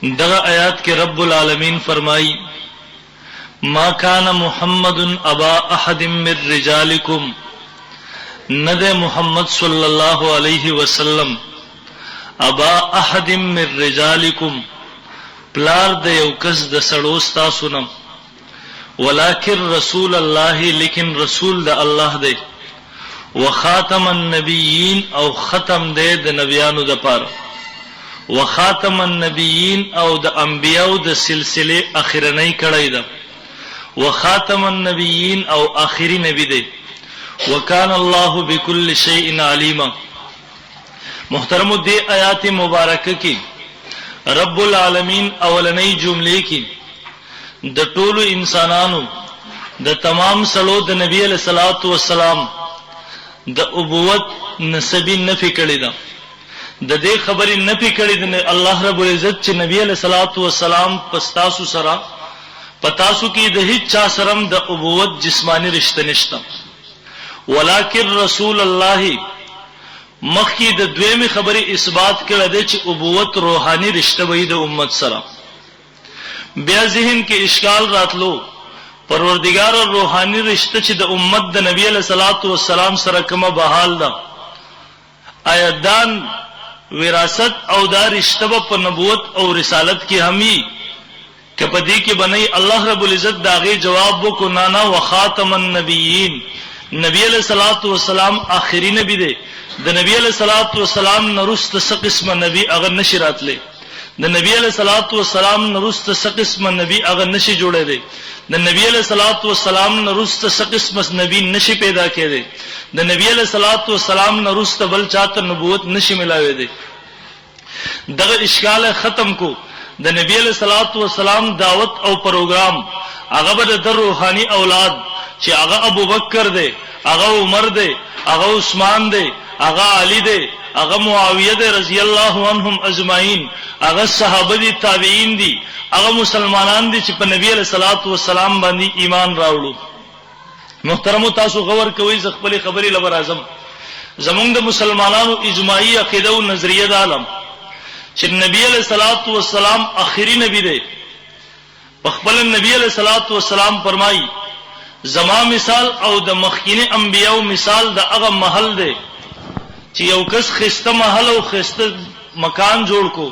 دغه آیات کې رب العالمین فرمایي ما کان محمد ابا احد من رجالکم، ند محمد صلی الله علیه وسلم ابا احد من رجالکم پلار د یو کس د سړو ستاسو نه، ولکن رسول الله لیکن رسول د الله دی، وخاتم النبیین او ختم دی د نبیانو د پاره، وخاتم النبیین او د انبیاو د سلسله اخرنی کړی ده، وخاتم النبیین او آخری نبی دی، وکان الله بكل شیء علیما۔ محترم دی آیات مبارکه کی رب العالمین اولنی جملے کی د ټولو انسانانو د تمام سلو د نبی علیہ الصلوۃ والسلام د ابوت نسبی نفی کړی ده، د دې خبرې نفی کړی ده الله رب العزت چې نبی علیہ الصلوۃ والسلام پستاسو سره پتاسو کې د هیڅ چا سره د ابوت جسمانی رشتہ نشته، ولکن رسول الله مخکې د دویمه خبرې اثبات کړه ده چې ابوت روحانی رشتہ وي د امت سره۔ بیا ذهن کې اشکال راتلو پروردگار او روحانی رشتہ چې د امت د نبی علیہ الصلوۃ والسلام سره کومه بحال ده، آیا دان وراثت او دا رشتہ په نبوت او رسالت کې همي کپدی کې بنئی؟ الله رب العزت داغه جواب وکړو نانا وخاتم النبیین، نبی علیہ الصلوۃ والسلام آخری نبی دی، د نبی علیہ الصلوۃ والسلام نرست س قسم نبی اگر نشی راتله، د نبی علیہ الصلوۃ والسلام نرست س قسم نبی اگر نشی جوړه دی، د نبی علیہ الصلوۃ والسلام نرست س قسم نبی نشی پیدا کړي، د نبی علیہ الصلوۃ والسلام نرست بل چاته نبوت نشی ملاوي دی۔ دغه اشکال ختم کو د نبی علیہ الصلوۃ والسلام دعوت او پروګرام هغه د روحانی اولاد چې هغه ابو بکر دی، هغه عمر دی، هغه عثمان دی، هغه علی دی، هغه معاویه دی رضی الله عنهم اجمعین، هغه صحابه دي، تابعین دي، هغه مسلمانان دي چې په نبی علیہ الصلوۃ والسلام باندې ایمان راوړو۔ محترم تاسو غور کوئ، ز خپل خبرې لور اعظم زمونږ د مسلمانانو اجماعي عقیده او نظریه د عالم چې نبی علیہ الصلوۃ والسلام آخری نبی دی، په خپل نبی علیہ الصلوۃ والسلام فرمایي زما مثال او د مخکینه انبیاو مثال د هغه محل دی چې یو کس خسته محل او خسته مکان جوړ کو،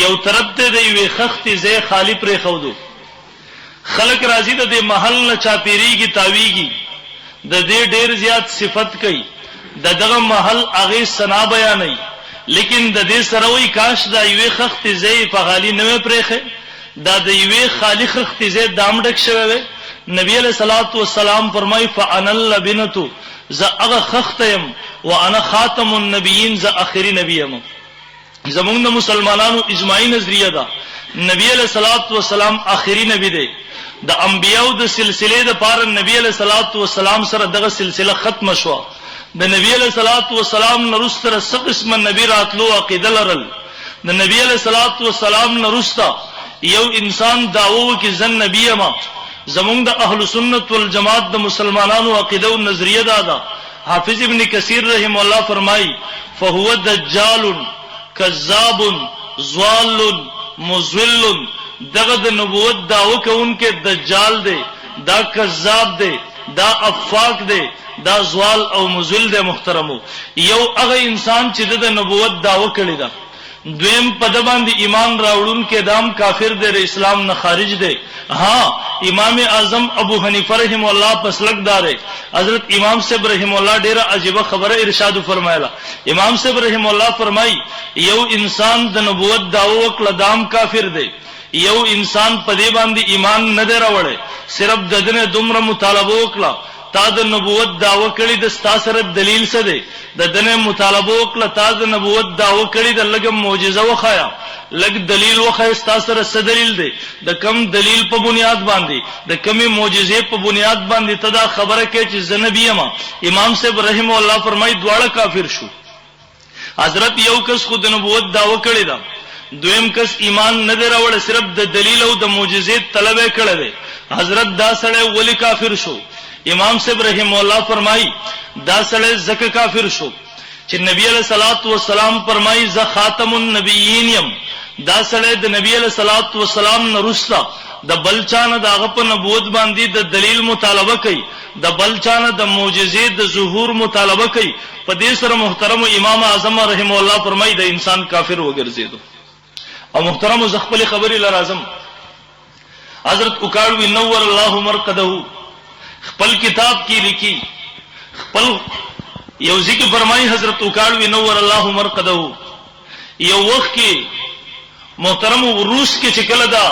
یو طرف ته دی وی خختي زې خالی پرې خودو، خلق راضی د دې محل نه چاپیریږي تاویږي، د دې ډیر زیات صفت کوي، دغه محل هغه سنا بیانوي، لیکن د دې سره وی کاش دا یوې خختي زې په غالي نه پرېخه، دا د یوې خالی خختي زې دام ډک شوی۔ نبی علیہ الصلوۃ والسلام فرمای فانا اللبنۃ، ز هغه خختم وانا خاتم النبیین، ز اخری نبی یم۔ زمونږ د مسلمانانو اجماعی نظریه ده نبی علیہ الصلوۃ والسلام اخری نبی دی، د انبیاو د سلسله د پاره نبی علیہ الصلوۃ والسلام سره دغه سلسله ختم شو، د نبی علیہ الصلوۃ والسلام نرسته څه قسم نبی راتلو عقیده لرل، د نبی علیہ الصلوۃ والسلام نرسته یو انسان داوو کې زن نبی ما، زمونږ د اهل سنت والجماعت د مسلمانانو عقیده او نظریه ده۔ حافظ ابن کثیر رحم الله فرمای فهو دجال کذاب ضال مضل، دغه د نبوت داو کوونکې دجال دی، دا کذاب دی، دا افاق دی، دا زوال او مزل دی۔ محترمو یو هغه انسان چې د نبوت داو کړی دا، دویم په د باندې ایمان راوړون کې دام کافر دی، اسلام نه خارج دی۔ ہاں امام اعظم ابو حنیفہ رحم اللہ پسلک دار ہے، حضرت امام صاحب رحم اللہ ډیره عجیب خبره ارشاد فرمایلا، امام صاحب رحم اللہ فرمای یو انسان د نبوت داو وکړه دام کافر دی، یو انسان په دې باندې ایمان نه دی راوړی، صرف ددنه دومره مطالبه وکړه تا د نبوت داو کړی د ستاسره دلیل څه دی، ددنه مطالبه وکړه تا د نبوت داو کړی د لګم معجزه وخایا، لګ دلیل وخایا ستاسره څه دلیل دی، د کم دلیل په بنیاد باندې، د کمی معجزې په بنیاد باندې تدا خبره کوي چې زنبی ما۔ امام صاحب رحم الله فرمای دواړه کافر شو، حضرت یو کس خود نبوت داو کړی دا، دویم کس ایمان نه دی راوړی، صرف د دلیل او د معجزې طلب یې کړی دی، حضرت دا سړی ولی کافر شو؟ امام صاحب رحم الله فرمای دا سړی زکه کافر شو چې نبی علیہ الصلوۃ والسلام فرمایي ز خاتم النبیین یم، دا سړی د نبی علیہ الصلوۃ والسلام نه رستا د بلچانه د هغه په نبوت باندې د دلیل مطالبه کوي، د بلچانه د معجزې د ظهور مطالبه کوي، په دې سره محترم امام اعظم رحم الله فرمایي د انسان کافر وګرځیدو. او محترم ز خپل خبرې لرازم حضرت اکاړوی نور الله مرقده خپل کتاب کې لیکي، خپل یو ذکر فرمایي حضرت اکاړوی نور الله مرقده یو وخت کې محترم روس کې چې کله دا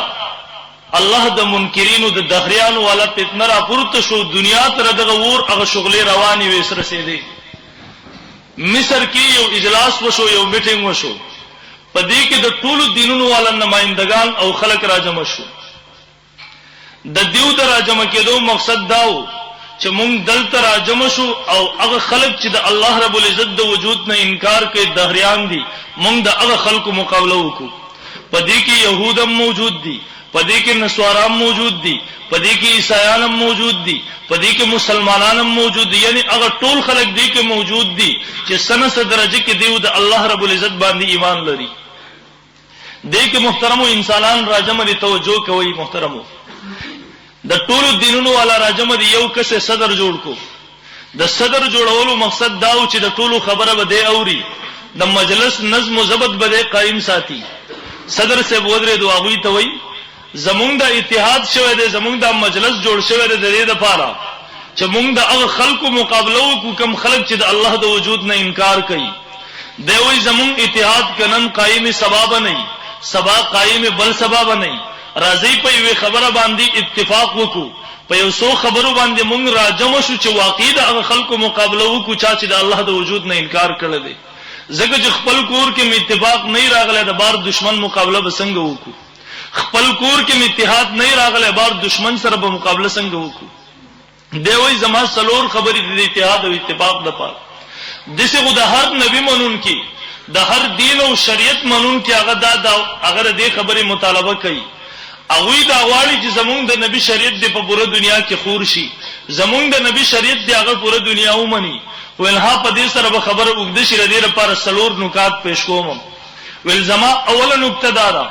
الله د منکرینو د دهریانو والا فتنه را پورته شو، دنیا تر دغه ور هغه شغلې رواني وې سره سي. مصر کې یو اجلاس وشو، یو میټینګ وشو، په دې کې د ټولو دینونو والا نمائندگان او خلک راجمع شو. د دیو د راجمع کېدو مقصد داو چې مونږ دلته راجمع شو او هغه خلک چې د الله رب العزت د وجود نه انکار کوي دهریان دي، مونږ د هغه خلکو مقابله وکړو. په دې کې يهودم موجود دي، په دې کې نصارام موجود دي، په دې کې عیسایانم موجود دي، په دې کې مسلمانانم موجود دي، یعنی هغه ټول خلک دې کې موجود دي چې سنه درجه کې دیو د الله رب العزت باندې ایمان لري. دې کې محترمو انسانان راجمع دي، توجه کوي محترمو. د ټولو دینونو والا راجمع دي، یو کس صدر جوړ کو. د صدر جوړولو مقصد داو چې د ټولو خبره به دی اوري، د مجلس نظم و ضبط به قائم ساتي. صدر سے بودره دعاوی ته وای زمونږ د اتحاد شوه دی، زمونږ د مجلس جوړ شوه دی د دې لپاره چې مونږ د هغه خلکو مقابله وکړو کوم خلک چې د الله د وجود نه انکار کوي. دی وای زمونږ اتحاد کنن قائم سبب نه، سبا قائم بل سبب نه، راځي په یوه خبره باندې اتفاق وکړو، په یو څو خبرو باندې مونږ راجمع شو چې واقعي د هغه خلکو مقابله وکړو چې د الله د وجود نه انکار کړل دي. زګه چې خپل کور کې اتفاق نه راغله د بار دشمن مقابله به څنګه وکړو، خپل کور کې اتحاد نه راغله بار دشمن سره به مقابله څنګه وکړو. دی وای زما څلور خبرې د اتحاد او اتفاق د پاره دغه د هر نبی منون کې د هر دین او شریعت منون کې هغه دا اگر دې خبرې مطالبه کوي، هغه دا واړي چې زمونږ د نبی شریعت د په پوره دنیا کې خور شي، زمونږ د نبی شریعت دی هغه پوره دنیا ومني. ولها په دې سره به خبره وګد شي، ردی لپاره څلور نکات پیش کوم. ول زما اوله نقطه دا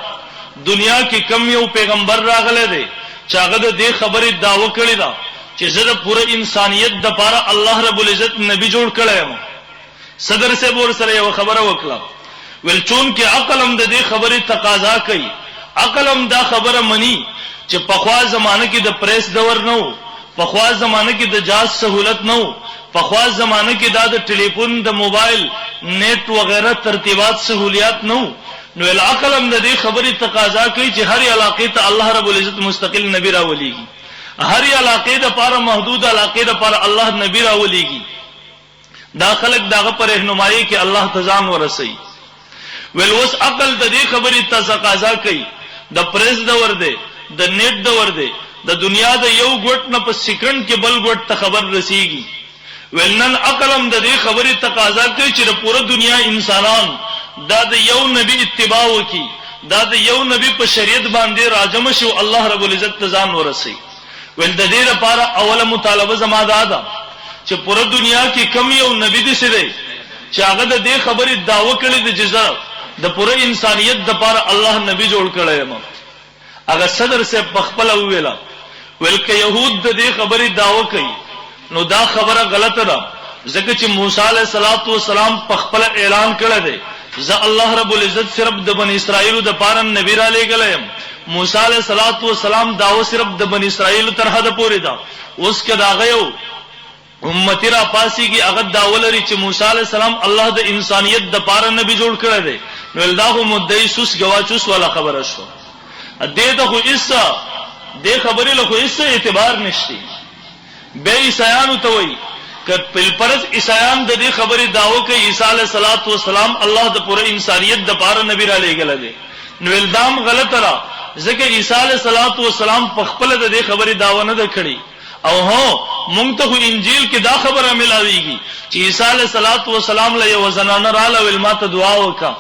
دنیا کې کم یو پیغمبر راغله دی چې هغه د دې خبرې داوا کړی دا چې زه د پوره انسانیت د لپاره الله رب العزت نبی جوړ کړم. صدر سے ور سره یو خبره وکړه، ول چون کې عقل هم د دې خبرې تقاضا کوي، عقل هم دا خبره مني چې په خوا زمانه کې د پریس دور نه وو، په خوا زمانه کې د جاز سہولت نه وو، په خوا زمانه کې دا د ټلیفون د موبایل نیټ وغیرہ ترتیبات سہولیات نه وو. نو العقل هم د دې خبرې تقاضا کوي چې هر علاقې ته الله رب العزت مستقل نبی راولېږي، هر علاقې د لپاره محدود علاقې د لپاره الله نبی راولېږي. دا خلق داغه پر رهنمایي کې الله تزان ورسي. ول اوس عقل د دې خبرې تقاضا کوي د پریس دور دی، د نیټ دور دی، د دنیا د یو ګوټ نه په سکند کې بل ګوټ ته خبر رسیږي. ولنن عقل هم د دې خبرې تقاضا کوي چې د پوره دنیا انسانان دا د یو نبی اتباع وکي، دا د یو نبی په شریعت باندې راجم شو، الله رب العزت تزان ورسي. ول د دې لپاره اوله مطالبه زما ده چې پوره دنیا کې کم یو نبی دي سره چې هغه د دې خبرې داوا کړي د جزا د پوره انسانیت د لپاره الله نبی جوړ کړی ما. هغه صدر سے پخپل ویلا ولکه يهود د دې خبرې داوا کوي، نو دا خبره غلطه ده، ځکه چې موسی علیه السلام پخپل اعلان کړی دی زه الله رب العزت صرف د بنی اسرائیل د پاره نبی را لېږلم. موسی علیه السلام داوا صرف د بنی اسرائیل تر حد پورې ده. اوس کې دا غيو امتی را پاسی کی هغه داوا لري چې موسی علیه السلام الله د انسانیت د پاره نبی جوړ کړی دی. نو الله مدعی سوس گواچوس والا خبره شو، دې ته خو ایسا دې خبرې له خو ایسا اعتبار نشتی. به عیسایانو ته وایي ک پل پرز عیسایان د دې خبرې داوا کوي عیسی علیه السلام الله د پوره انسانیت د پاره نبی را لېږل دی. نو الزام غلط را، ځکه عیسی علیه السلام په خپل د دې خبرې داوا نه کړی. او هو مونږ ته انجیل کې دا خبره ملاويږي چې عیسی علیه السلام له یو زنانه رااله ول ماته دعا وکا،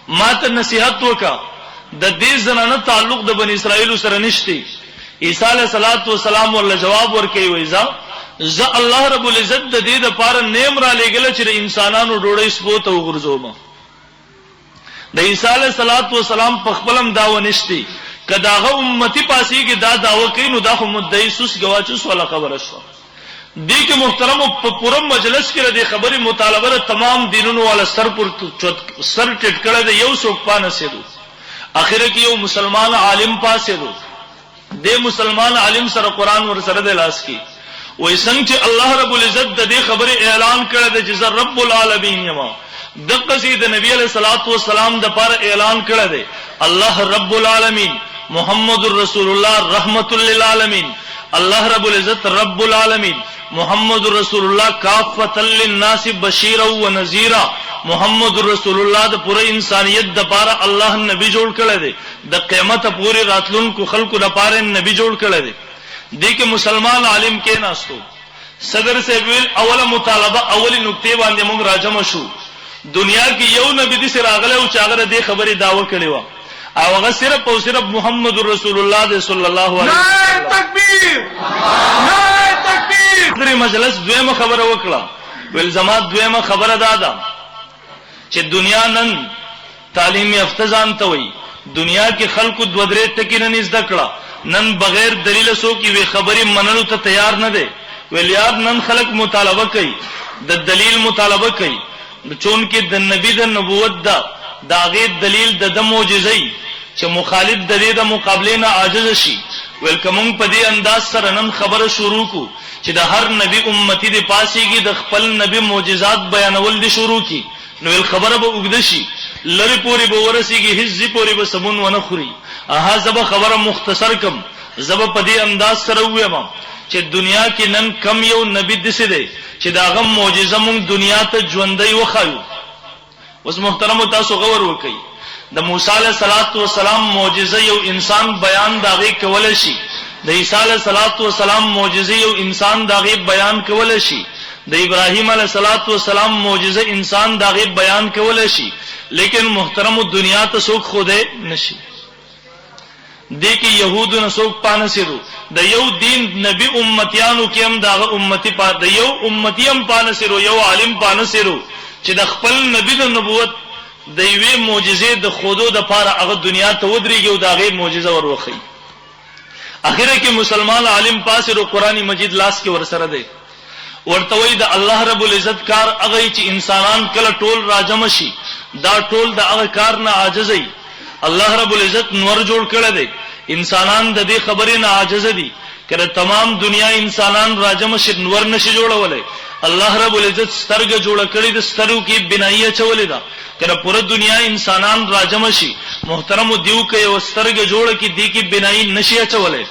ماته نصیحت وکا، د دې زنانه تعلق د بنی اسرائیل سره نشته. عیسی علیه السلام ول جواب ورکوي وایزا ز الله رب العزت د دې د پاره نیم را لېګل چې انسانانو ډوړې سپوت او غرزوم. د عیسی علیه السلام په خپلم داو نشتی کداغه امتی پاسی کې دا داو کوي نو دا هم مدعی سوس گواچوس ولا خبره شو دې کې محترم په پوره مجلس کې د خبرې مطالبه تمام دینونو والا سر ټټ کړه د یو څوک پانه سیدو اخر کې یو مسلمان عالم پاسه دو د مسلمان عالم سره قران ور سره د لاس کې وې څنګه چې الله رب العزت د دې خبره اعلان کړه د جز رب العالمین یما د قصید نبی علیہ الصلوۃ والسلام د پر اعلان کړه دی الله رب العالمین محمد رسول الله رحمت للعالمین الله رب العزت رب العالمین محمد رسول الله کافۃ للناس بشیرا و نذیرا محمد رسول الله د پوره انسانیت د پاره الله نبی جوړ کړی دی د قیامت پوری راتلونکو خلقو د پاره نبی جوړ کړی دی دې کې مسلمان عالم کې ناستو صدر سے ویل اوله مطالبه اولی نقطې باندې موږ راجم شو دنیا کې یو نبی دې سره راغله او چاغره دې خبرې داوا کړې و او هغه صرف او صرف محمد رسول الله صلی الله علیه وسلم تکبیر نعرہ تکبیر درې مجلس دویمه خبره وکړه ول زما دویمه خبره دادا چې دنیا نن تعلیم یافته ځان ته وي دنیا کې خلکو دو درې ټکي نه زده کړه نن بغیر دلیل سو کې وی خبرې منلو ته تیار نه دي ویل یاد نن خلک مطالبه کوي د دلیل مطالبه کوي چون کې د نبی د نبوت دا غیر دلیل د معجزې چې مخالف د دې د مقابله نه عاجز شي ویلکم په دې انداز سره نن خبره شروع کو چې د هر نبی امتی د پاسيږي د خپل نبی معجزات بیانول دي شروع کی نو خبره به وګد شي لری پوری به ورسیږي هیڅ پوری به سمون ونه خوري اها زب خبره مختصر کم زب په دې انداز سره وایم چې دنیا کې نن کم یو نبی دسه دی چې دا غو معجزه مونږ دنیا ته ژوندۍ وخایو اوس محترم تاسو غور وکئ د موسی علیہ الصلوۃ والسلام معجزه یو انسان بیان داغه کول شي د عیسی علیہ الصلوۃ والسلام معجزه یو انسان داغه بیان کول شي د ابراهیم علیہ الصلوۃ والسلام معجزه انسان داغه بیان کول شي لیکن محترم دنیا ته څوک خوده نشي دې کې يهودو نه څوک پانه سيرو د یو دین نبی امتیانو کې هم داغه امتی پات د یو امتی هم پانه سيرو یو عالم پانه سيرو چې د خپل نبی د نبوت د یوې معجزې د خودو د پاره هغه دنیا ته ودرېږي او دا غي معجزه وروخی اخره کې مسلمان عالم پاسره قرآنی مجید لاس کې ورسره دی ورته وی د الله رب العزت کار هغه چې انسانان کله ټول راجم شي دا ټول د هغه کار نه عاجزي الله رب العزت نور جوړ کړی دی انسانان د دې خبرې نه عاجز دي کله تمام دنیا انسانان راجم شي نور نشي جوړولای الله رب العزت سترګه جوړ کړی د سترو کې بنایه چولې ده کله پوره دنیا انسانان راجم شي محترم دیو کې وسترګه جوړ کې دی کې بنای نشي چولې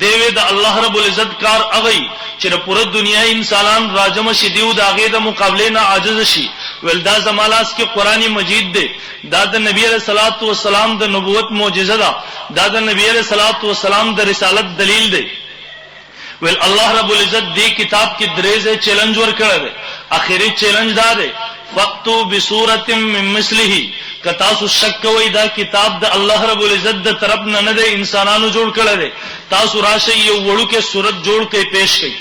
دیوی د الله رب العزت کار اغي چې پوره دنیا انسانان راجم شي دیو د هغه د مقابله نه عاجز شي ول دا زمالاس کې قرآنی مجید دی دا د نبی علیہ الصلوۃ والسلام د نبوت معجزه ده دا د نبی علیہ الصلوۃ والسلام د رسالت دلیل دی ول الله رب العزت دې کتاب کې درېزه چیلنج ورکړی دی اخیری چیلنج دا دی فقطو بصورت من مثله کتا سو شک وای دا کتاب د الله رب العزت د طرف نه نه د انسانانو جوړ کړی دی تاسو راشه یو وړو کې صورت جوړ کې پیش کړئ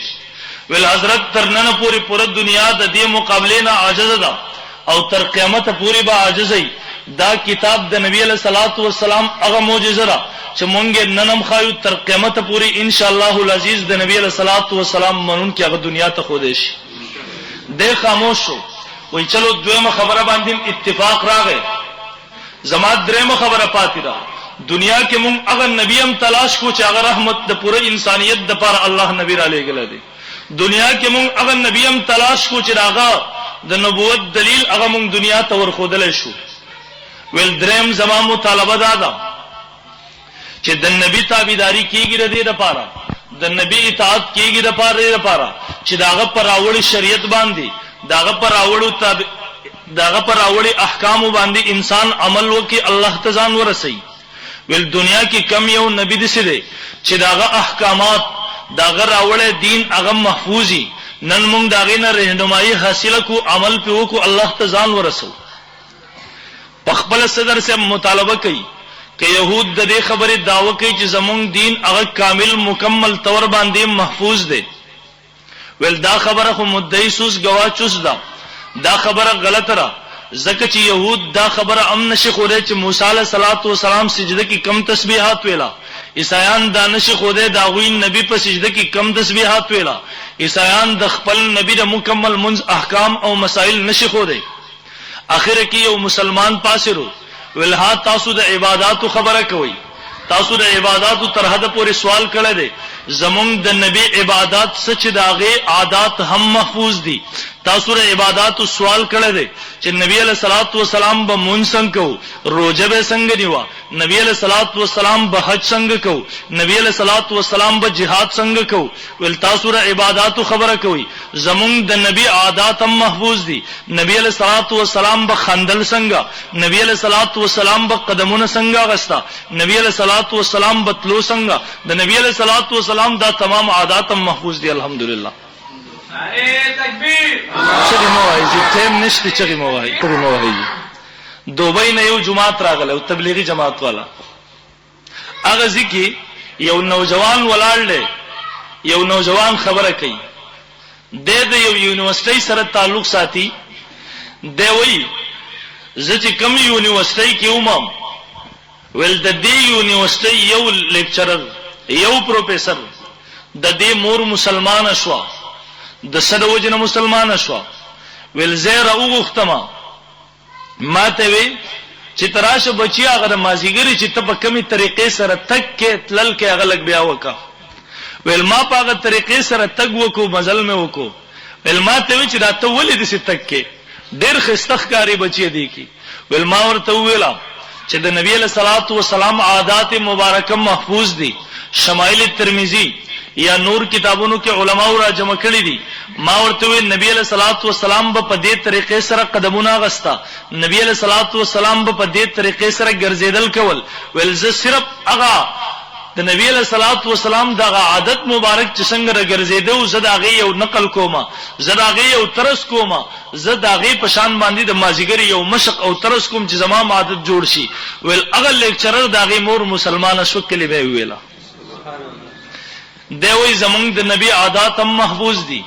ول حضرت ترنن پوری دنیا د دې مقابله نه عاجز ده او تر قیامت پوری به عاجزي دا کتاب د نبی علیہ الصلوۃ والسلام هغه معجزه ده چې مونږه ننم خایو تر قیامت پوری ان شاء الله العزیز د نبی علیہ الصلوۃ والسلام مونږ کې هغه دنیا ته خو دې شي د خاموش شو وای چلو دویمه خبره باندې اتفاق راغی زما درېمه خبره پاتې ده دنیا کې مونږ هغه نبی هم تلاش کو چې هغه رحمت د پوره انسانیت د پر الله نبی را لېګل دي دنیا کې مونږ هغه نبی هم تلاش کو چې هغه د نبوت دلیل هغه مونږ دنیا ته ورخودل شو ول دریم زما مطالبه ده چې د نبی تابعداري کیږي ردی د پاره د نبی اطاعت کیږي د پاره چې داغه پر راوړی شریعت باندې داغه پر راوړی احکام باندې انسان عمل وکي الله تعالی ورسي ول دنیا کې کم یو نبی دي سره چې داغه احکامات داغه راوړی دین هغه محفوظي نن موږ داغه نه رهنمایي حاصله کو عمل په وکو الله تعالی ورسو خپل صدر سے مطالبه کوي کہ یہود د دې خبره داوا کوي چې زمونږ دین هغه کامل مکمل طور باندې محفوظ دی ول دا خبره خو مدعی سوس گواچوس دا خبره غلط را زکه چې يهود دا خبره ام نشي خوده چې موسی علیه السلام سجده کې کم تسبیحات ویلا، عیسایان دا نشي خوده دا غوی نبی په سجده کې کم تسبیحات ویلا، عیسایان د خپل نبی د مکمل منځ احکام او مسائل نشي خوده. اخر کې یو مسلمان پاسرو ولها تاسو د عبادتو خبره کوي، تاسو د عبادتو تر حد پورې سوال کړی دی، زمونږ د نبی عبادت سچ داغه عادت هم محفوظ دي. تاسو د عبادتو سوال کړی دی چې نبی علیہ الصلوۃ والسلام به مون څنګه کو، روزه به څنګه نیوا، نبی علیہ الصلوۃ والسلام به حج څنګه کو، نبی علیہ الصلوۃ والسلام به jihad څنګه کو. ول تاسو د عبادتو خبره کوي، زمونږ د نبی عادت هم محفوظ دي. نبی علیہ الصلوۃ والسلام به خندل څنګه، نبی علیہ الصلوۃ والسلام به قدمونه څنګه غستا، نبی علیہ الصلوۃ والسلام به تلو څنګه، د نبی علیہ الصلوۃ والسلام دا تمام عادت هم محفوظ دي. الحمدلله. تکبیر. چغی موایي تیم نشته، چغی موایي. دوبۍ نه یو جماعت راغله او تبلیغی جماعت والا، هغه ځکه یو نوجوان ولاړ دی، یو نوجوان خبره کوي، د یو یونیورسيټي سره تعلق ساتي. دی وایي زه چې کوم یونیورسيټي کې ومم، ول د دې یونیورسيټي یو لیکچرر، یو پروفیسر د دې مور مسلمان شو، د سره وجنه مسلمان شو. ول زه راوغختما ما ته وی چې تراشه بچی هغه مازیګری چې ته په کومي طریقې سره تک کې تلل کې هغه لګ بیا وکا. ول ما په هغه طریقې سره تک وکو، مزل مې وکو. ول ما ته وی چې دا ته ولې دې تک کې ډېر خستخکاری بچی دی کی. ول ما ورته ویلا چې د نبی له صلوات و سلام عادت مبارکه محفوظ دي. شمائل ترمذی یا نور کتابونو کې علماء را جمع کړی دي. ما ورته وی نبی علیہ الصلوۃ والسلام په دې طریقې سره قدمونه غستا، نبی علیہ الصلوۃ والسلام په دې طریقې سره ګرځیدل کول. ول ز صرف هغه د نبی علیہ الصلوۃ والسلام دغه عادت مبارک چې څنګه ګرځیدو زه دغه یو نقل کومه، زه دغه یو ترس کومه، زه دغه په شان باندې د مازیګر یو مشق او ترس کوم چې زمام عادت جوړ شي. ول هغه لیکچرر دغه مور مسلمان شو کلی به ویلا. دی وی زمونږ د نبی عادت هم محفوظ دي،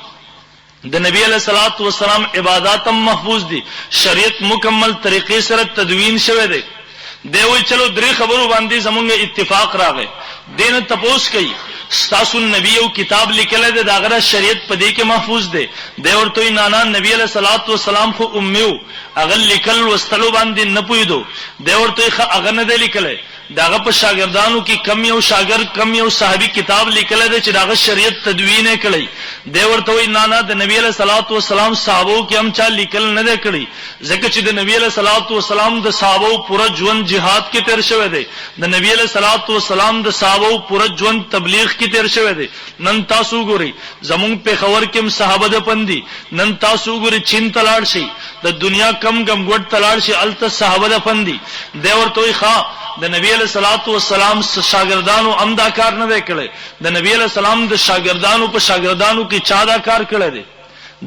د نبی علیہ الصلوۃ والسلام عبادت هم محفوظ دي، شریعت مکمل طریقې سره تدوین شوه دی. دی وی چلو درې خبرو باندې زمونږ اتفاق راغی. دین تپوس کوي ستاسو نبی یو کتاب لیکل دی، داغه شریعت په دې کې محفوظ دی. دی ورته نه نبی علیہ الصلوۃ والسلام خو امیو هغه لیکل وستلو باندې نه پویدو. دی ورته هغه نه دی لیکل، داغه په شاګردانو کې کم یو شاګرد کم یو صحابي کتاب لیکل دی چې داغه شریعت تدوین کړي. دی ورته وی نه د نبی علیہ الصلوۃ والسلام صحابو کې هم چا لیکل نه دی کړي، ځکه چې د نبی علیہ الصلوۃ والسلام د صحابو پورا ژوند jihad کې تیر شوی دی، د نبی علیہ الصلوۃ والسلام د صحابو پورا ژوند تبلیغ کې تیر شوی دی. نن تاسو ګوري زمونږ په خبر کې صحابه د پندي، نن تاسو ګوري چین تلاړ شي، د دنیا کم ګډ تلاړ شي، الته صحابه د پندي. دی ورته وی ښا د نبی علیہ الصلوۃ والسلام شاګردانو امدا کار نه کړي، د نبی علیہ السلام د شاګردانو په شاګردانو کې چا دا کار کړی دی.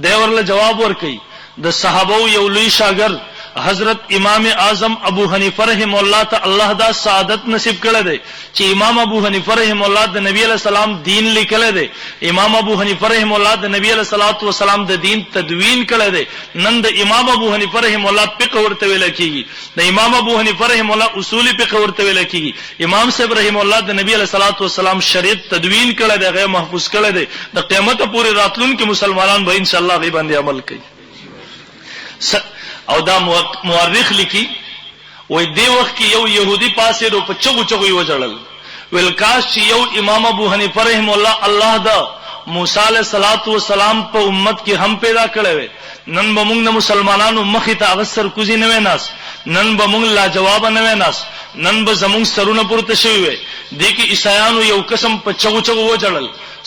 دی ورله جواب ورکړي د صحابه یو لوی شاګرد حضرت امام اعظم ابو حنیفه رحم الله ته الله دا سعادت نصیب کړی دی چې امام ابو حنیفه رحم الله د نبی علیہ السلام دین لیکل دی. امام ابو حنیفه رحم الله د نبی علیہ الصلوۃ والسلام د دین تدوین کړی دی. نن د امام ابو حنیفه رحم الله فقہ ورته ویل کیږي، د امام ابو حنیفه رحم الله اصول فقہ ورته ویل کیږي. امام صاحب رحم الله د نبی علیہ الصلوۃ والسلام شریعت تدوین کړی دی، غیر محفوظ کړی دی. د قیامت پورې راتلونکي مسلمانان به ان شاء الله غي باندې عمل کوي. او دا مورخ لیکي وای دی وخت کې یو يهودي پاسې رو په چغو چغو یو جړل. ول کاش چې یو امام ابو حنیفه رحم الله دا موسی علیہ الصلوۃ والسلام په امت کې هم پیدا کړی وي. نن به موږ مسلمانانو مخې ته اغسر کوزي نه ویناس، نن به موږ لا جواب نه ویناس، نن به زموږ سرونه پورته شوی وي. دې کې عیسایانو یو قسم په چغو چغو و جړل.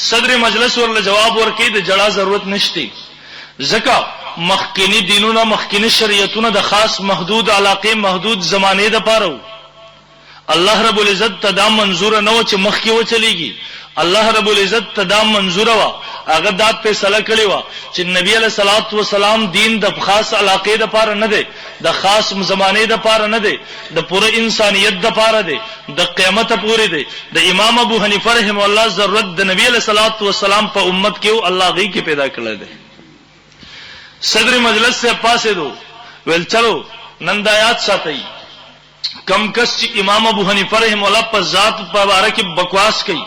صدر مجلس ورله جواب ورکړي د جړا ضرورت نشته، ځکه مخکینی دینونه مخکینی شریعتونه د خاص محدود علاقه محدود زمانه د پاره. الله رب العزت تدا منظور نه و چې مخکې و چلیږي. الله رب العزت تدا منظور و هغه د فیصله کړی و چې نبی علیہ الصلوۃ والسلام دین د خاص علاقه د پاره نه دی، د خاص زمانه د پاره نه دی، د پوره انسانیت د پاره دی، د قیامت پورې دی. د امام ابو حنیفه رحم الله ضرورت د نبی علیہ الصلوۃ والسلام په امت کې الله غي کې پیدا کړل دی. صدر مجلس سے پاسه دو ویل چلو نن د آیات ساتي کم کس چې امام ابو حنیفه رحم الله په ذات په باره کې بکواس کوي،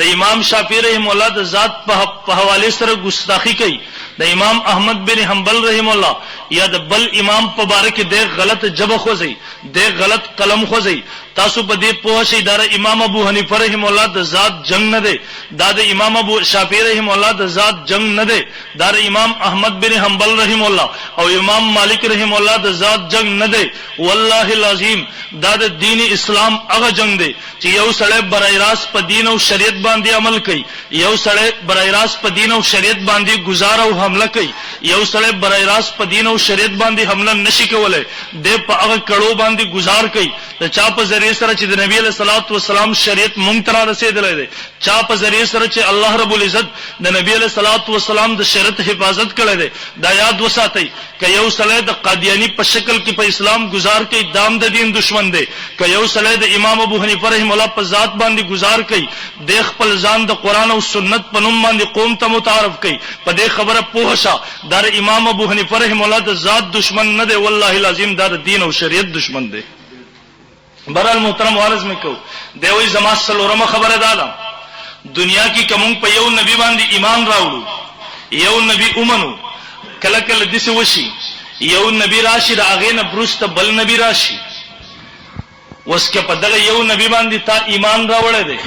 د امام شافعی رحم الله د ذات په حواله سره ګستاخی کوي، د امام احمد بن حنبل رحم الله یا د بل امام په باره کې د غلط جبه خوځي، د غلط قلم خوځي، تاسو په دې پوه شئ دا امام ابو حنیفه رحم الله د ذات جنگ نه دی، دا د امام ابو شافعی رحم الله د ذات جنگ نه دی، دا د امام احمد بن حنبل رحم الله او امام مالک رحم الله د ذات جنگ نه دی. والله العظیم دا د دین اسلام هغه جنگ دی چې یو سړی برای راست په دین او شریعت باندې عمل کوي، یو سړی برای راست په دین او شریعت باندې گزار او حمله کوي، یو سړی برای راست په دین او شریعت باندې حمله نشي کولای، د په هغه کړو باندې گزار کوي د چا په ذریعہ سره چې د نبی علیہ الصلوۃ والسلام شریعت مونږ ته رسیدلې ده، چا په ذریعہ سره چې الله رب العزت د نبی علیہ الصلوۃ والسلام د شریعت حفاظت کړي ده. دا یاد وساتئ ک یو سړی د قادیانی په شکل کې په اسلام گزار کوي دام د دین دشمن دی، ک یو سړی د امام ابو حنیفه رحم الله په ذات باندې گزار کوي د خپل ځان د قران او سنت په نوم باندې قوم ته متعارف کوي، په دې خبره پوه شه دا امام ابو حنیفه رحم الله د ذات دشمن نه دی، والله العظیم دا د دین او شریعت دشمن دی. برال محترم وارث میں کو دیوی زما سلورمه خبره دادا دنیا کی کوم په یو نبی باندې ایمان راوړو، یو نبی اومنو، کله کله د څه وشي یو نبی راشي دا هغه نه برسته بل نبی راشي، وسکه په دغه یو نبی باندې تا ایمان راوړل دی،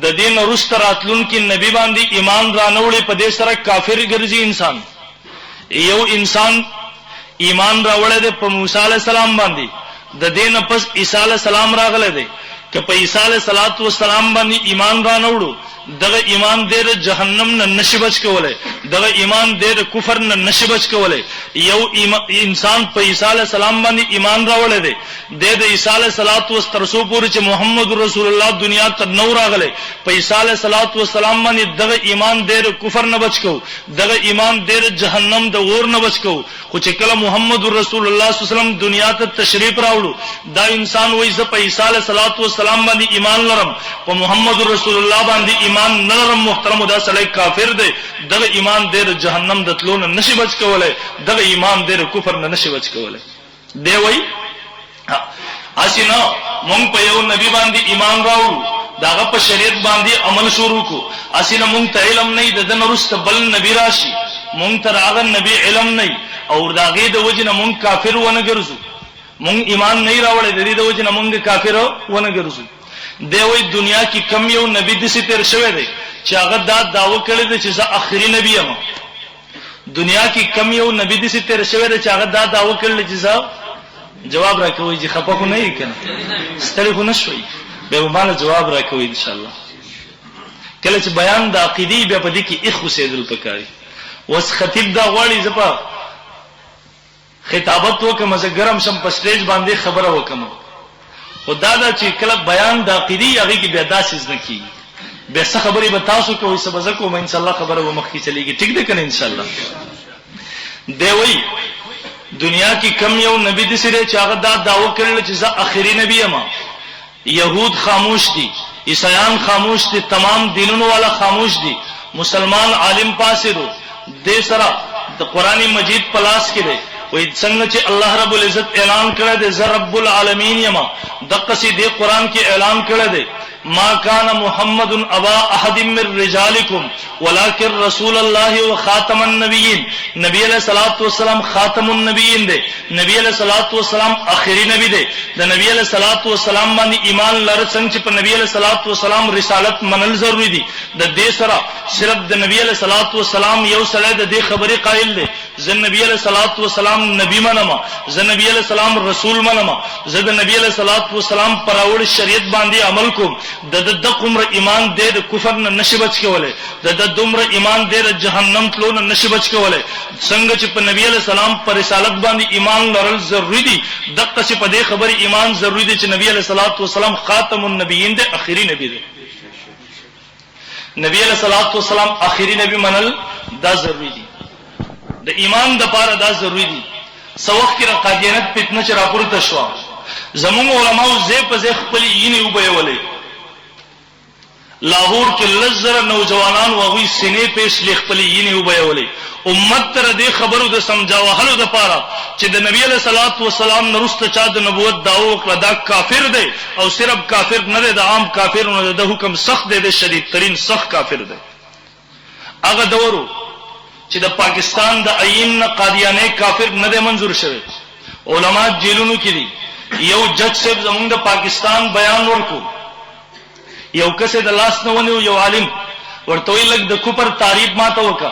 د دین رست راتلون کې نبی باندې ایمان رانوړي په دې سره کافر ګرځي انسان. یو انسان ایمان راوړل دی په موسی علی السلام باندې، د دین پس عیسی علیہ السلام راغله دی، که په عیسی علیہ السلام باندې ایمان را نوړو دغه ایمان د جهنم نه نشي بچ کولای، دغه ایمان د کفر نه نشي بچ کولای. یو انسان په عیسی علیہ السلام باندې ایمان راوړل دی، د عیسی علیہ ترسو پورې چې محمد رسول الله دنیا ته نو راغله، په عیسی علیہ السلام باندې دغه ایمان د کفر نه بچ کو، دغه ایمان د جهنم د اور نه بچ کو. خو چې کله محمد رسول الله صلی الله علیه وسلم دنیا ته تشریف راوړو دا انسان وایي زه په عیسی علیہ السلام باندې ایمان لرم، په محمد رسول الله باندې ایمان نه لرم. محترم دا سړی کافر دی، دغه ایمان د جهنم د تلو نه نشي بچ کولای، دغه ایمان د کفر نه نشي بچ کولای. دی وایي اسینه مونږ په یو نبی باندې ایمان راوړو داغه په شریعت باندې عمل شروع کو، اسینه مونږ ته علم نه د دن رست بل نبی راشي، مونږ ته هغه نبی علم نه او داغه د وجنه مونږ کافر ونه ګرځو، مونږ ایمان نه راوړل د دې د وجنه مونږ کافر ونه ګرځو. دی وایي دنیا کې کم یو نبی دسی تیر شوی دی چې هغه دا داوا کړی دی چې زه آخري نبی یم. دنیا کې کم یو نبی دسی تیر شوی دی چې هغه دا داوا کړی چې زه جواب راکوي چې خپه خو نه یې کنه ستړي خو نشوي به مال جواب راکوي ان شاء الله. کله چې بیان د عقیدې بیا په دې کې اخو سیدل پکاري. وس خطیب دا غواړي زپا خطابت وکم زه ګرم شم په سټیج باندې خبره وکم، خدا دا چې کله بیان د عقیدې هغه کې بیا داسې نه کیږي، به څه خبرې به تاسو کوئ سبزه کوم ان شاء الله خبره به مخکې چلیږي. ټیک ده کنه ان شاء الله. دی وایي دنیا کې کم یو نبی د سره چې هغه دا داوا کړل چې زه آخري نبی یم. يهود خاموش دي، عیسایان خاموش دي، تمام دینونو والا خاموش دي، مسلمان عالم پاسرو دې سره د قران مجید پلاس کې دی. وې څنګه چې الله رب العزت اعلان کړی دی زه رب العالمین یم، دغه سي دې قران کې اعلان کړی دی ما كان محمد ابا احد من رجالكم ولكن رسول الله وخاتم النبيين. نبی علیہ الصلوۃ والسلام خاتم النبیین دی، نبی علیہ الصلوۃ والسلام آخری نبی دی. د نبی علیہ الصلوۃ والسلام باندې ایمان لر څنګه چې په نبی علیہ الصلوۃ والسلام رسالت منل ضروری دی. د دې سره صرف د نبی علیہ الصلوۃ والسلام یو سره د دې خبرې قائل دی زه نبی علیہ الصلوۃ والسلام نبی منم، زه نبی علیہ السلام رسول منم، زه د نبی علیہ الصلوۃ والسلام پراوړ شریعت باندې عمل کوم. د عمر ایمان دې د کفر نه نشي بچ کولای، د عمر ایمان دې د جهنم تلو نه نشي بچ کولای. څنګه چې په نبی علیہ السلام پر رسالت باندې ایمان لرل ضروری دي، دغه چې په دې خبره ایمان ضروری دي چې نبی علیہ الصلوۃ والسلام خاتم النبیین دی، آخري نبی دی. نبی علیہ الصلوۃ والسلام آخري نبی منل دا ضروری دي، د ایمان د پاره دا ضروری دي. سوخ کې قادیانت فتنه چې راپورته شو، زموږ علماء زې په زې خپل یې نه وبېولې لاهور کې لزر نوجوانان واغوي سینې پېښ لخپلینې وبېولې امت تر دې خبرو د سمجاوهلو د پاره چې د نبی علیہ الصلوۃ والسلام نرسته چا د نبوت داو کړه دا کافر دی او صرف کافر نه دی د عام کافرونو د حکم سخت دی د شدید ترين سخت کافر دی. هغه دورو چې د پاکستان د عین قادیانه کافر نه دی منظور شوی علما جیلونو کې دي. یو جج صاحب زمونږ د پاکستان بیان ورکو یو کسه د لاس نه ونیو یو عالم ورته وی لګ د کوپر تعریف ماته وکا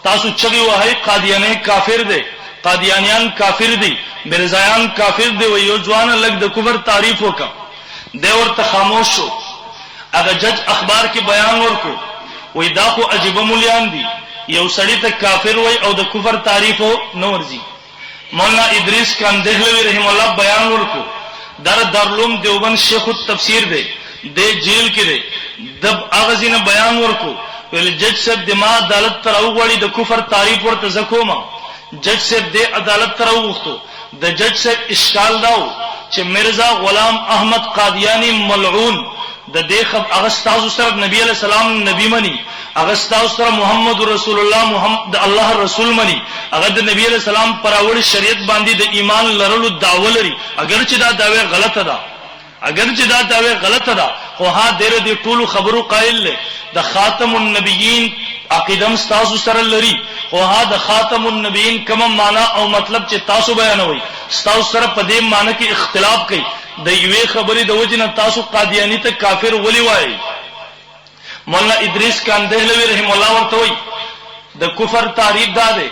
تاسو چغي وای قادیانه کافر دی قادیانیان کافر دي مرزایان کافر دي وی یو ځوان لګ د کوپر تعریف وکا دی ورته خاموش شو. هغه جج اخبار کې بیان ورکو وی دا خو عجیب مولیان دي یو سړی ته کافر وای او د کفر تعریف نو ورځي. مولانا ادریس کاندهلوی رحم الله بیان ورکو در دارالعلوم دیوبند شیخ التفسیر دی د جیل کې دی د اغازینه بیان ورکو ویل جج صاحب د ما عدالت تر اوغړی د کفر تعریف ورته زکوما. جج صاحب د عدالت تر اوغختو د جج صاحب اشکال داو چې مرزا غلام احمد قادیانی ملعون د دې خب اغستاو سره نبی علیہ السلام نبی منی اغستاو سره محمد رسول الله محمد الله رسول منی هغه د نبی علیہ السلام پراوړ شریعت باندې د ایمان لرلو دعوه لري اگر چې دا دعوه غلطه ده اگر چې دا دعوه غلطه ده خو ها ډېر دي ټول خبرو قائل له د خاتم النبیین عقیدم تاسو سره لري خو ها د خاتم النبیین کوم معنا او مطلب چې تاسو بیانوي تاسو سره په دې معنی کې اختلاف کوي د یوې خبرې د وجنه تاسو قادیانی ته کافر ولي وایي. مولانا ادریس کاندهلوی رحم الله ورته وایي د کفر تعریف دا دی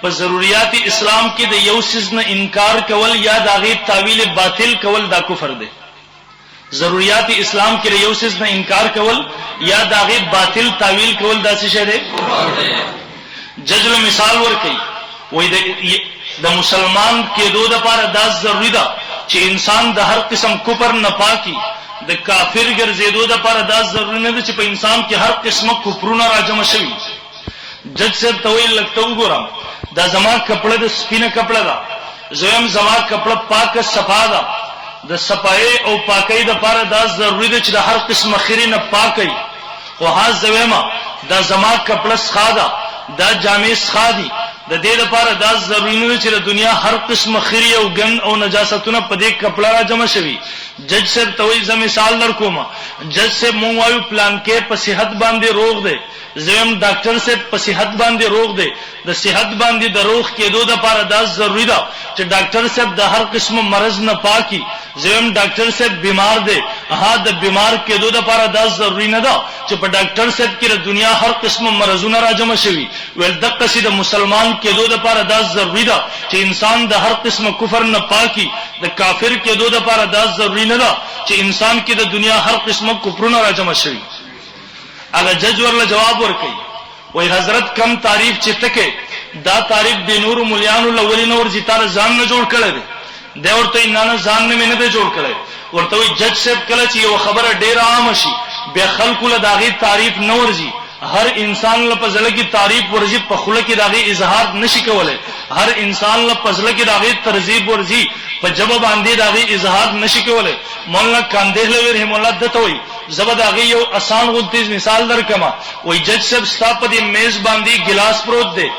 په ضرورت اسلام کې د یو سیز نه انکار کول یا د هغه تعویل باطل کول دا کفر دی. ضرورت اسلام کې د یو سیز نه انکار کول یا د هغه باطل تعویل کول دا څه شی دی ججل مثال ورکړي وایي د مسلمان کېدو لپاره دا ضروری ده چې انسان د هر قسم کفر نه پاکي د کافر ګرځېدو لپاره دا ضروری نه ده چې په انسان کې هر قسمه کفرونه راجمع شوي. جج صاحب ته ویل لکه وګورم دا زما کپڑا د سپینه کپڑا ده زویم زما کپڑا پاک صفا ده د صفای او پاکۍ لپاره دا ضروری ده چې د هر قسمه خیره نه پاکي خو ها زویما دا زما کپڑا سخا ده دا جامې سخا دي د دې لپاره دا ضروری نه چې د دنیا هر قسم خیری او ګن او نجاستونه په دې کپڑا را جمع شوي. جج صاحب توي ز مثال درکوم جج صاحب مونږ وایو پلان کې په صحت باندې روغ دی زم ډاکټر صاحب په صحت باندې روغ دی د صحت باندې د روغ کېدو لپاره دا ضروری ده چې ډاکټر صاحب د هر قسم مرض نه پاکي زم ډاکټر صاحب بیمار دی ها د بیمار کېدو لپاره دا ضروری نه ده چې په ډاکټر صاحب کې د دنیا هر قسم مرزونه را جمع شوي. ول دغه سي د مسلمان کېدو لپاره دا ضروری ده چې انسان د هر قسم کفر نه پاکي د کافر کېدو لپاره دا ضروری نه ده چې انسان کې د دنیا هر قسم کفرونه را جمع شوي. هغه جج ورله جواب ورکړي وای حضرت کم تعریف چې تکه دا تعریف د نور مليانو لولین اور جتار ځان نه جوړ کړي دی ورته نه ځان نه نه جوړ کړي ورته وای جج صاحب کله چې یو خبره ډیره عام شي بیا خلکو له داغي تعریف نه ورځي هر انسان له پزله کی تعریف ورځي په خله کې داغي اظهار نشي کولای هر انسان له پزله کې داغي ترغیب ورځي په جواب باندې داغي اظهار نشي کولای. مولانا کاندهلوی رحم الله دته وای زبد هغه یو آسان غوډیز مثال درکما وای جج صاحب ستاپدي میز باندې ګلاس پروت دی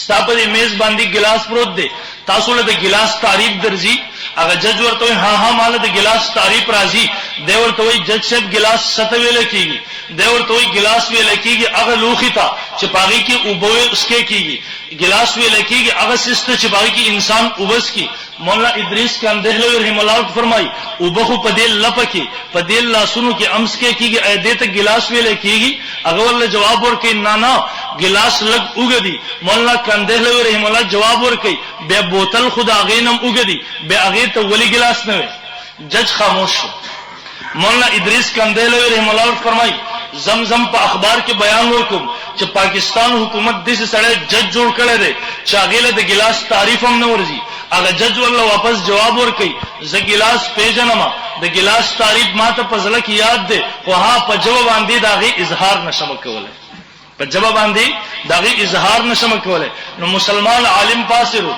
ستاپدي میز باندې ګلاس پروت دی تاسو له ګلاس تعریف درځي هغه جج ورته ها مال د ګلاس تعریف راځي دی ورته وای جج صاحب ګلاس ست ویل کیږي دی ورته وای ګلاس ویل کیږي هغه لوخي تا چې پاغي کې اوبوي اسکه کیږي ګلاس ویل کیږي هغه سست چې پاغي کې انسان اوبس کی. مولانا ادریس کاندهلوی رحم الله فرمای اوبخو په دې لپکه په دې لاسونو کې امس کې کیږي اې دې ته ګلاس ویل کیږي هغه ول جواب ورکړي نه ګلاس لګ اوګدي. مولانا کاندهلوی رحم الله جواب ورکړي به بوتل خدا غینم اوګدي به هغه ته ولی ګلاس نه وي. جج خاموش شو. مولانا ادریس کاندهلوی رحم الله فرمای زمزم په اخبار کې بیان وکم چې پاکستان حکومت دې سره جج جوړ کړی دی چې هغه له ګلاس تعریف هم نه ورځي. هغه جج والله واپس جواب ورکړي ز ګلاس پیژنم د ګلاس تعریف ماته په ځل کې یاد ده خو ها په جواب باندې داغي اظهار نشم کولای په جواب باندې داغي اظهار نشم کولای. نو مسلمان عالم پاسرو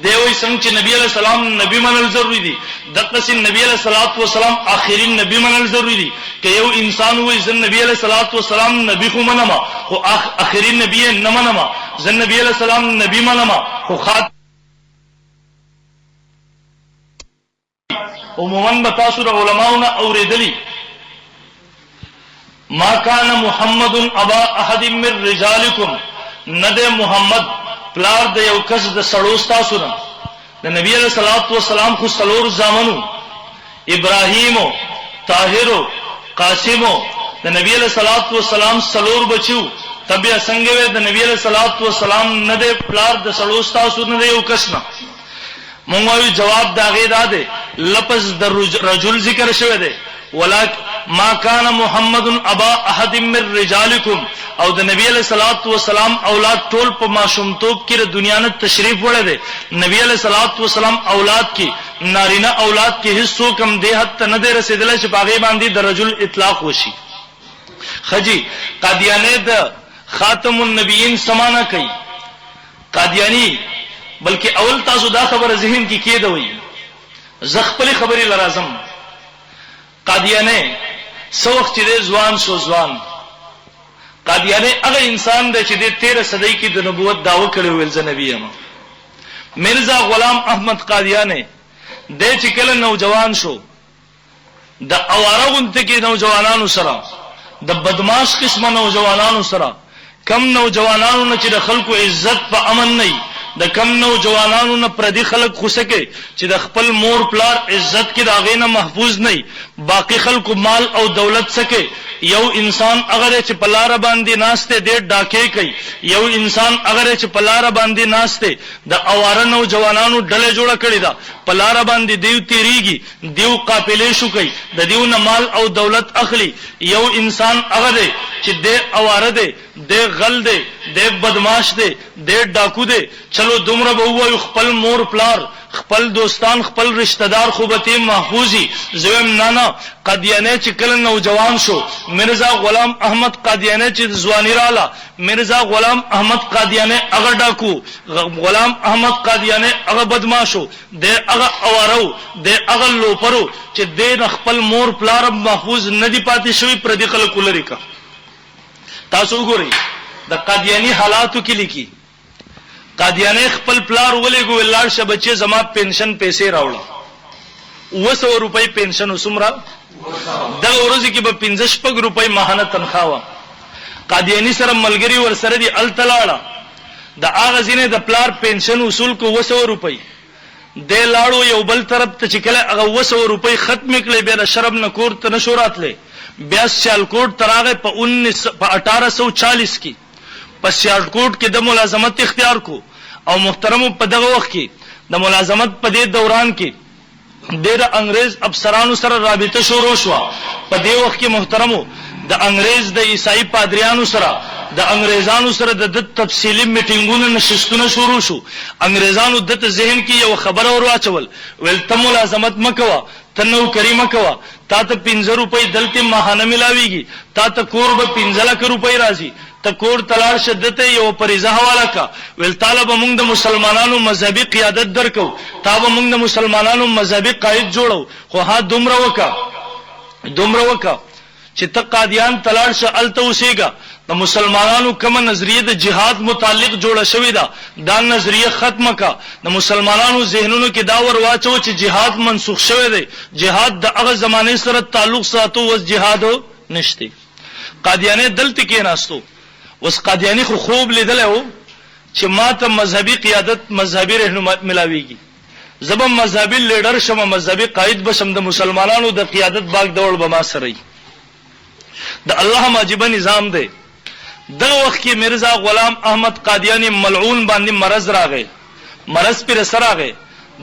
دیوی څنګه چې نبی علیہ السلام نبی منل ضروری دي دغه سي نبی علیہ الصلوۃ والسلام اخرین نبی منل ضروری دي که یو انسان وای زن نبی علیہ الصلوۃ والسلام نبی خو منما خو اخرین نبی نه منما زن نبی علیہ السلام نبی منما خو خاط عموما بتاسو علماءنا اوریدلی ما کان محمد ابا احد من رجالکم ند محمد پلار د یو کس د سړو تاسو نه د نبی علیہ الصلوۃ والسلام خو څلور زامنو ابراهیم طاهر قاسم د نبی علیہ الصلوۃ والسلام څلور بچو تبیا څنګه د نبی علیہ الصلوۃ والسلام نه د پلار د سړو تاسو نه یو کس نه مونږ جواب داغه داده لفظ د رجل ذکر شوی دی ولکن ما کان محمد ابا احد من رجالکم او د نبی علیہ الصلوۃ والسلام اولاد ټول په ماشومتوب کې د دنیا نه تشریف وړي دي نبی علیہ الصلوۃ والسلام اولاد کې نارینه اولاد کې هیڅ کم دی حتی نه دی رسیدل چې باغی باندې د رجل اطلاق وشي خجی قادیانه د خاتم النبیین سمانه کوي قادیانی بلکې اول تاسو دا خبره ذهن کې کېده وي زخپل خبرې لرازم قادیانه سو وخت چې ځوان شو ځوان قادیانه هغه انسان دی چې د 13 صدۍ کې د نبوت داوا کړی ویل ز نبی یم مرزا غلام احمد قادیانه د چې کله نوجوان شو د اواره غونته کې نوجوانانو سره د بدمعاش قسمه نوجوانانو سره کم نوجوانانو نه چې د خلکو عزت په امن نه د کم نوجوانانو نه پردي خلک خوسکه چې د خپل مور پلار عزت کې داغې نه محفوظ نه باقی خلکو مال او دولت سکه یو انسان اگر چې پلار باندې ناشته ډېر ډاکې کوي یو انسان اگر چې پلار باندې ناشته د اواره نوجوانانو ډله جوړه کړی دا پلار باندې دیو تیریږي دیو قافلې شو کوي د دیو نه مال او دولت اخلي یو انسان اگر چې د اواره دی د غل دی د بدمعاش دی د ډاکو دی چلو دومره به وایو خپل مور پلار خپل دوستان خپل رشتہ دار خوبته محفوظي زویم نانا قادیانه چې کله نوجوان شو مرزا غلام احمد قادیانه چې ځواني رااله مرزا غلام احمد قادیانه هغه ډاکو غلام احمد قادیانه هغه بدمعاشو د هغه اوارو د هغه لوپرو چې د خپل مور پلار محفوظ ندی پاتې شوی پر دې خلکو لري کا تاسو ګورئ د قادیانی حالاتو کې لیکي قادیانه خپل پلار ولېګو ولار شبچې زما پنشن پیسې راوړل 200 روپۍ پنشن وسمرا د ورځې کې به 15 روپۍ ماهانه تنخواه و قادیانی سره ملګری ور سره دی التلاړه د اغه زینې د پلار پنشن وصول کو 200 روپۍ د لاړو یو بل طرف ته چې کله هغه 200 روپۍ ختم کړي به شرب نه کور ته نشو راتله بیا سیالکوټ تراغه په 1840 کې په سیالکوټ کې د ملازمت اختیار کو او محترم په دغه وخت کې د ملازمت په دې دوران کې ډېر انګريز افسرانو سره رابطه شروع شو په دې وخت کې محترمو د انګريز د عیسائی پادریانو سره د انګريزانو سره د تفصیلی میټینګونو نشستونه شروع شو انګريزانو د ذهن کې یو خبر اور واچول ول ته ملازمت مکوا تنو کریمه کوا تا ته 15 روپۍ دلته ماهانه ملاويږي تا ته کور به 15 لک روپۍ راځي تکور تلار شدته یو پریزه حواله کا ول طالب موږ د مسلمانانو مذهبي قیادت درکو تا به موږ د مسلمانانو مذهبي قائد جوړو خو ها دومره وکا چې ته قادیان تلار ش التوسیګه د مسلمانانو کوم نظریه د جهاد متعلق جوړه شوې ده دا نظریه ختمه کا د مسلمانانو ذهنونو کې دا ور واچو چې جهاد منسوخ شوی دی جهاد د هغه زمانه سره تعلق ساتو وس جهاد نشته قادیانه دلته کې ناستو وس قادیانی خو خوب لیدل او چې ماته مذهبي قیادت مذهبي رهنمایي ملاويږي زبم مذهبي لیډر شمه مذهبي قائد بشم د مسلمانانو د قیادت باغ دول به ما سره د الله ماجبه نظام دی دغه وخت کې مرزا غلام احمد قادیانی ملعون باندې مرض راغی مرض پر سر راغی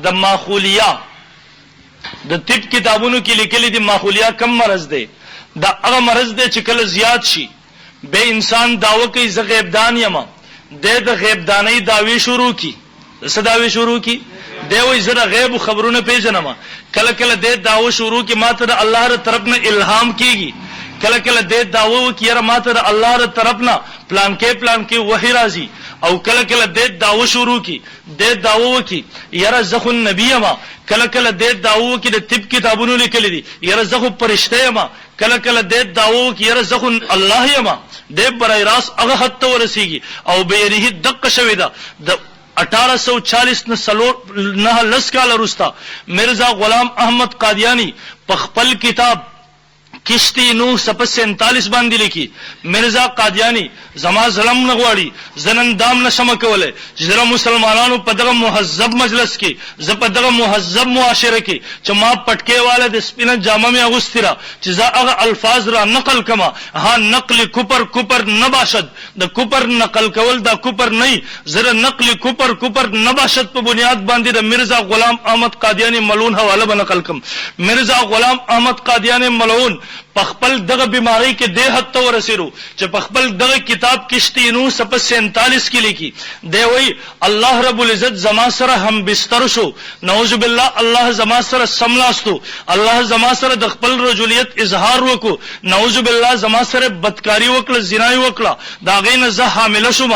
د ماخولیا د طب کتابونو کې لیکلي دي ماخولیا کم مرض دی دا هغه مرض دی چې کله زیات شي به انسان داوا کوي ز غیب دان یم د غیب دانی داوی شروع کی صداوی شروع کی دی وې زره غیب خبرونه پیژنم کله کله د داوا شروع کی ماته د الله تر طرف نه الهام کیږي کله کله د داوا کی یره ماته د الله تر طرف نه پلان کې وحی راځي او کله کله د داو شروع کی د داو کی یره زخو نبی ما کله کله د داو کی د طب کتابونو لیکل دي یره زخو فرشته ما کله کله د داو کی یره زخو الله ما د برای راس هغه حد ورسیږي او به ریه دقه شوی دا د 1840 نه لس کال وروسته مرزا غلام احمد قادیانی په خپل کتاب کشتی نوح 47 باندې لیکي مرزا قادیانی زما ظلم نه غواړي زنن دام نشم کوله چې مسلمانانو په دغه مهذب مجلس کې ز په دغه مهذب معاشره کې چې ما پټکي والا د سپینه جامه می اغوسترا چې زه هغه الفاظ را نقل کما ها نقل کوپر نه باشد د کوپر نقل کول دا کوپر نه زره نقل کوپر نه باشد په بنیاد باندې د مرزا غلام احمد قادیانی ملعون حواله بنقل کم مرزا غلام احمد قادیانی ملعون پخپل دغه بیماری کې د حد ته ورسېرو چې پخپل دغه کتاب کشتی نو 47 کې لیکي دی وی الله رب العزت زما سره هم بستر شو نعوذ بالله الله زما سره سملاستو الله زما سره د خپل رجولیت اظهار وکړو نعوذ بالله زما سره بدکاری وکړه زنا وکړه دا غینه زه حامله شوم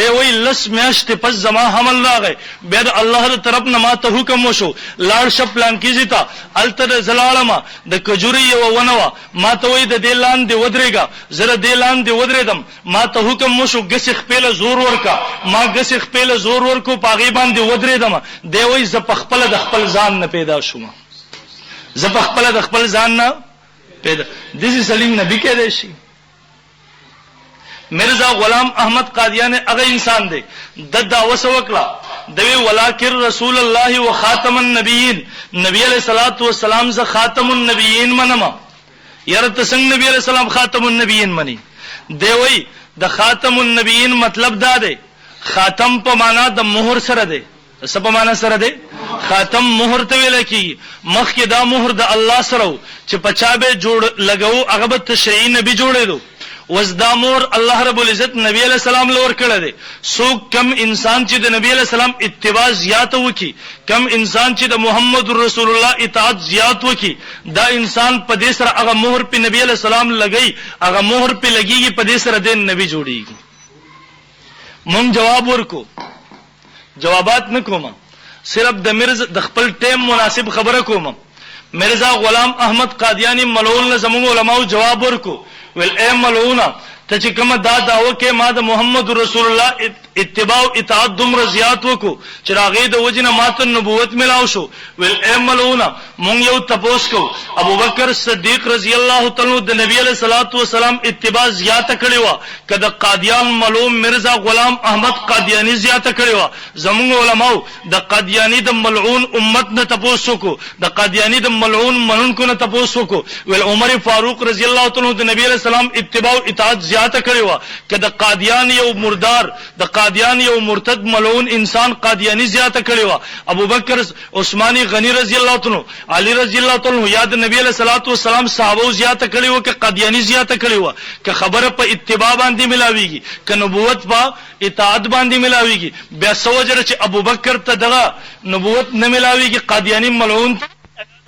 دی وی لس میاشت پس زما حمل راغی بیا د الله تر طرف نه ما ته حکم وشو لاړ شپلان کیږي تا الته زلالما د کجوري یو ونوا ما ته وې د دلان دی ودرېګا زره دلان دی ودرېدم ما ته حکم مشو غسخ پیله زور ورکا ما غسخ پیله زور ورکو پاغي باندې ودرېدم دی وې ز پخپل د خپل ځان نه پیدا شوم ز پخپل د خپل ځان نه پیدا دسی سلیم نبی کې دی شي مرزا غلام احمد قادیانی هغه انسان دی د دعوه وکړه دوی ولکن رسول الله وخاتم النبیین نبی علیہ الصلوۃ والسلام ز خاتم النبیین منما یاره څنګه نبی علیہ السلام خاتم النبیین منی دی وی د خاتم النبیین مطلب دا دی خاتم په معنا د مہر سره دی څه په معنا سره دی خاتم مہر ته ویل کی مخکې دا مہر د الله سره چې پچابه جوړ لګاو هغه به تشریعي نبی جوړې دو وزدامور الله رب العزت نبی علیہ السلام لور کړه دي سو کم انسان چې د نبی علیہ السلام اتباع زیات وکي کم انسان چې د محمد رسول الله اطاعت زیات وکي دا انسان په دې سره هغه مہر په نبی علیہ السلام لګي هغه مہر په لګيږي په دې سره د نبی جوړيږي مون جواب ورکو جوابات نکوم صرف د مرزا د خپل ټیم مناسب خبره کوم مرزا غلام احمد قادیانی ملعون زموږ علماء جواب ورکو ول اے ملعونا ته چې کوم دا داوا کې ما د محمد رسول الله اتباع او اطاعت دومره زیات وکړو چې راغې د وجنه ماته نبوت ملاو شو ول اے ملعونا مونږ یو تپوس کو ابو بکر صدیق رضی الله تعالی د نبی علیہ الصلوۃ والسلام اتباع زیات کړي وا کده قادیان ملعون مرزا غلام احمد قادیانی زیات کړي وا زموږ علماء د قادیانی د ملعون امت نه تپوس کو د قادیانی د ملعون منونکو نه تپوس کو ول عمر فاروق رضی الله تعالی د نبی علیہ السلام اتباع او اطاعت زیات کړي وا کده قادیان یو مردار د قادیان یو مرتد ملعون انسان قادیانی زیات کړي وا ابو بکر عثماني غنی رضی الله تعالی علی رضی الله تعالی یاد نبی علیہ الصلوۃ والسلام صحابه زیات کړي وا ک قادیانی زیات کړي وا ک خبره په اتباع باندې ملاويږي ک نبوت په اطاعت باندې ملاويږي بیا سوجره چې ابو بکر ته دغه نبوت نه ملاويږي قادیانی ملعون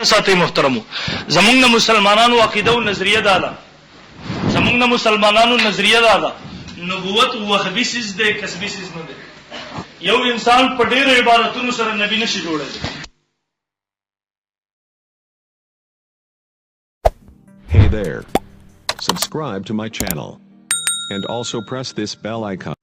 ساتي محترمو زمونږ مسلمانانو عقیده او نظریه ده زمونږ مسلمانانو نظریه ده نبوت وهبي سیز ده کسبي سیز نه ده یو انسان په ډېر عبادتونو سره نبی نشي جوړېدل. Hey there. Subscribe to my channel. And also press this bell icon.